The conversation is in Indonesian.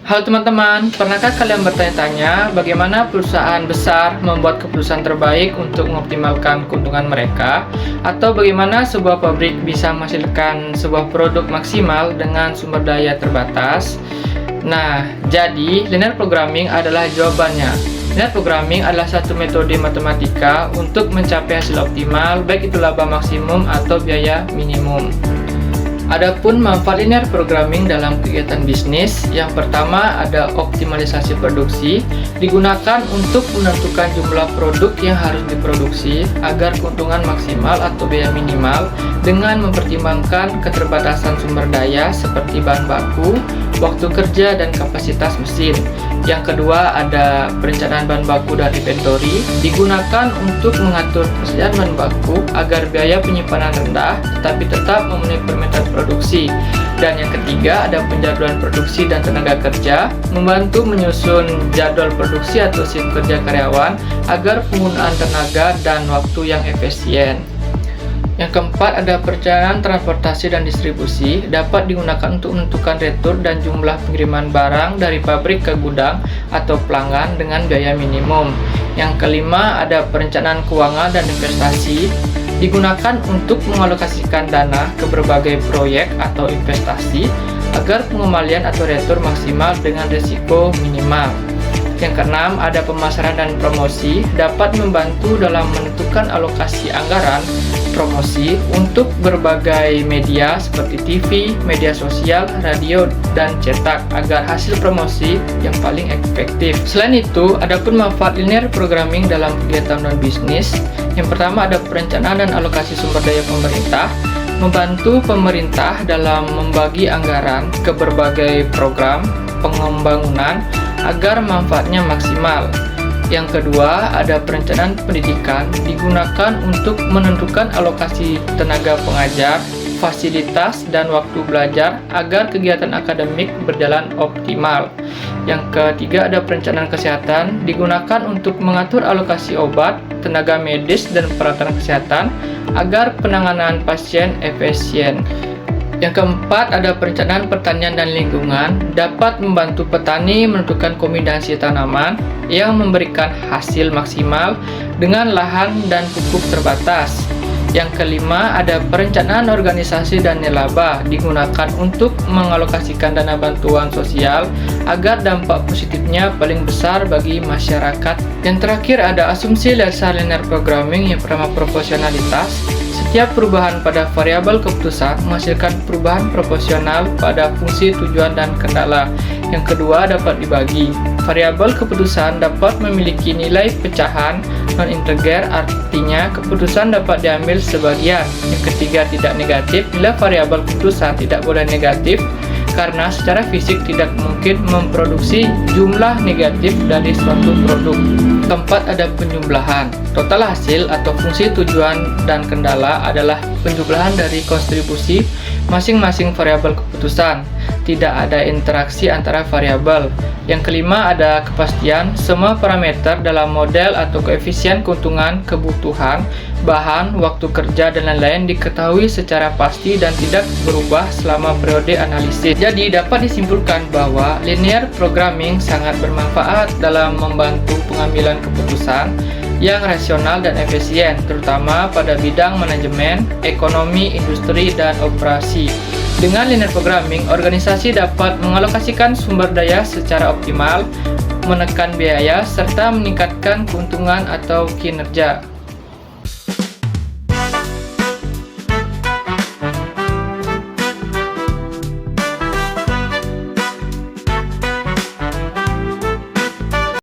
Halo teman-teman, pernahkah kalian bertanya-tanya bagaimana perusahaan besar membuat keputusan terbaik untuk mengoptimalkan keuntungan mereka? Atau bagaimana sebuah pabrik bisa menghasilkan sebuah produk maksimal dengan sumber daya terbatas? Nah, jadi linear programming adalah jawabannya. Linear programming adalah satu metode matematika untuk mencapai hasil optimal, baik itu laba maksimum atau biaya minimum. Adapun manfaat linear programming dalam kegiatan bisnis, yang pertama ada optimalisasi produksi, digunakan untuk menentukan jumlah produk yang harus diproduksi agar keuntungan maksimal atau biaya minimal dengan mempertimbangkan keterbatasan sumber daya seperti bahan baku, waktu kerja, dan kapasitas mesin. Yang kedua ada perencanaan bahan baku dan inventory, digunakan untuk mengatur persediaan bahan baku agar biaya penyimpanan rendah tetapi tetap memenuhi permintaan produksi. Dan yang ketiga ada penjadwalan produksi dan tenaga kerja, membantu menyusun jadwal produksi atau shift kerja karyawan agar penggunaan tenaga dan waktu yang efisien. Yang keempat ada perencanaan transportasi dan distribusi, dapat digunakan untuk menentukan retur dan jumlah pengiriman barang dari pabrik ke gudang atau pelanggan dengan biaya minimum. Yang kelima ada perencanaan keuangan dan investasi, digunakan untuk mengalokasikan dana ke berbagai proyek atau investasi agar pengembalian atau retur maksimal dengan risiko minimal. Yang keenam ada pemasaran dan promosi, dapat membantu dalam menentukan alokasi anggaran promosi untuk berbagai media seperti TV, media sosial, radio, dan cetak agar hasil promosi yang paling efektif. Selain itu, ada pun manfaat linear programming dalam kegiatan non-bisnis. Yang pertama ada perencanaan dan alokasi sumber daya pemerintah, membantu pemerintah dalam membagi anggaran ke berbagai program pembangunan agar manfaatnya maksimal. Yang kedua, ada perencanaan pendidikan, digunakan untuk menentukan alokasi tenaga pengajar, fasilitas, dan waktu belajar agar kegiatan akademik berjalan optimal. Yang ketiga, ada perencanaan kesehatan, digunakan untuk mengatur alokasi obat, tenaga medis, dan peralatan kesehatan agar penanganan pasien efisien. Yang keempat ada perencanaan pertanian dan lingkungan, dapat membantu petani menentukan kombinasi tanaman yang memberikan hasil maksimal dengan lahan dan pupuk terbatas. Yang kelima ada perencanaan organisasi dan nilaba, digunakan untuk mengalokasikan dana bantuan sosial agar dampak positifnya paling besar bagi masyarakat. Yang terakhir ada asumsi dasar linear programming, yang pertama proporsionalitas. Setiap perubahan pada variabel keputusan menghasilkan perubahan proporsional pada fungsi tujuan dan kendala. Yang kedua dapat dibagi. Variabel keputusan dapat memiliki nilai pecahan non-integer, artinya keputusan dapat diambil sebagian. Yang ketiga tidak negatif. Nilai variabel keputusan tidak boleh negatif karena secara fisik tidak mungkin memproduksi jumlah negatif dari suatu produk. Keempat ada penjumlahan. Total hasil atau fungsi tujuan dan kendala adalah penjumlahan dari kontribusi masing-masing variabel keputusan. Tidak ada interaksi antara variabel. Yang kelima ada kepastian. Semua parameter dalam model atau koefisien keuntungan, kebutuhan, bahan, waktu kerja, dan lain-lain diketahui secara pasti dan tidak berubah selama periode analisis. Jadi dapat disimpulkan bahwa linear programming sangat bermanfaat dalam membantu pengambilan keputusan yang rasional dan efisien, terutama pada bidang manajemen, ekonomi, industri, dan operasi. Dengan linear programming, organisasi dapat mengalokasikan sumber daya secara optimal, menekan biaya, serta meningkatkan keuntungan atau kinerja.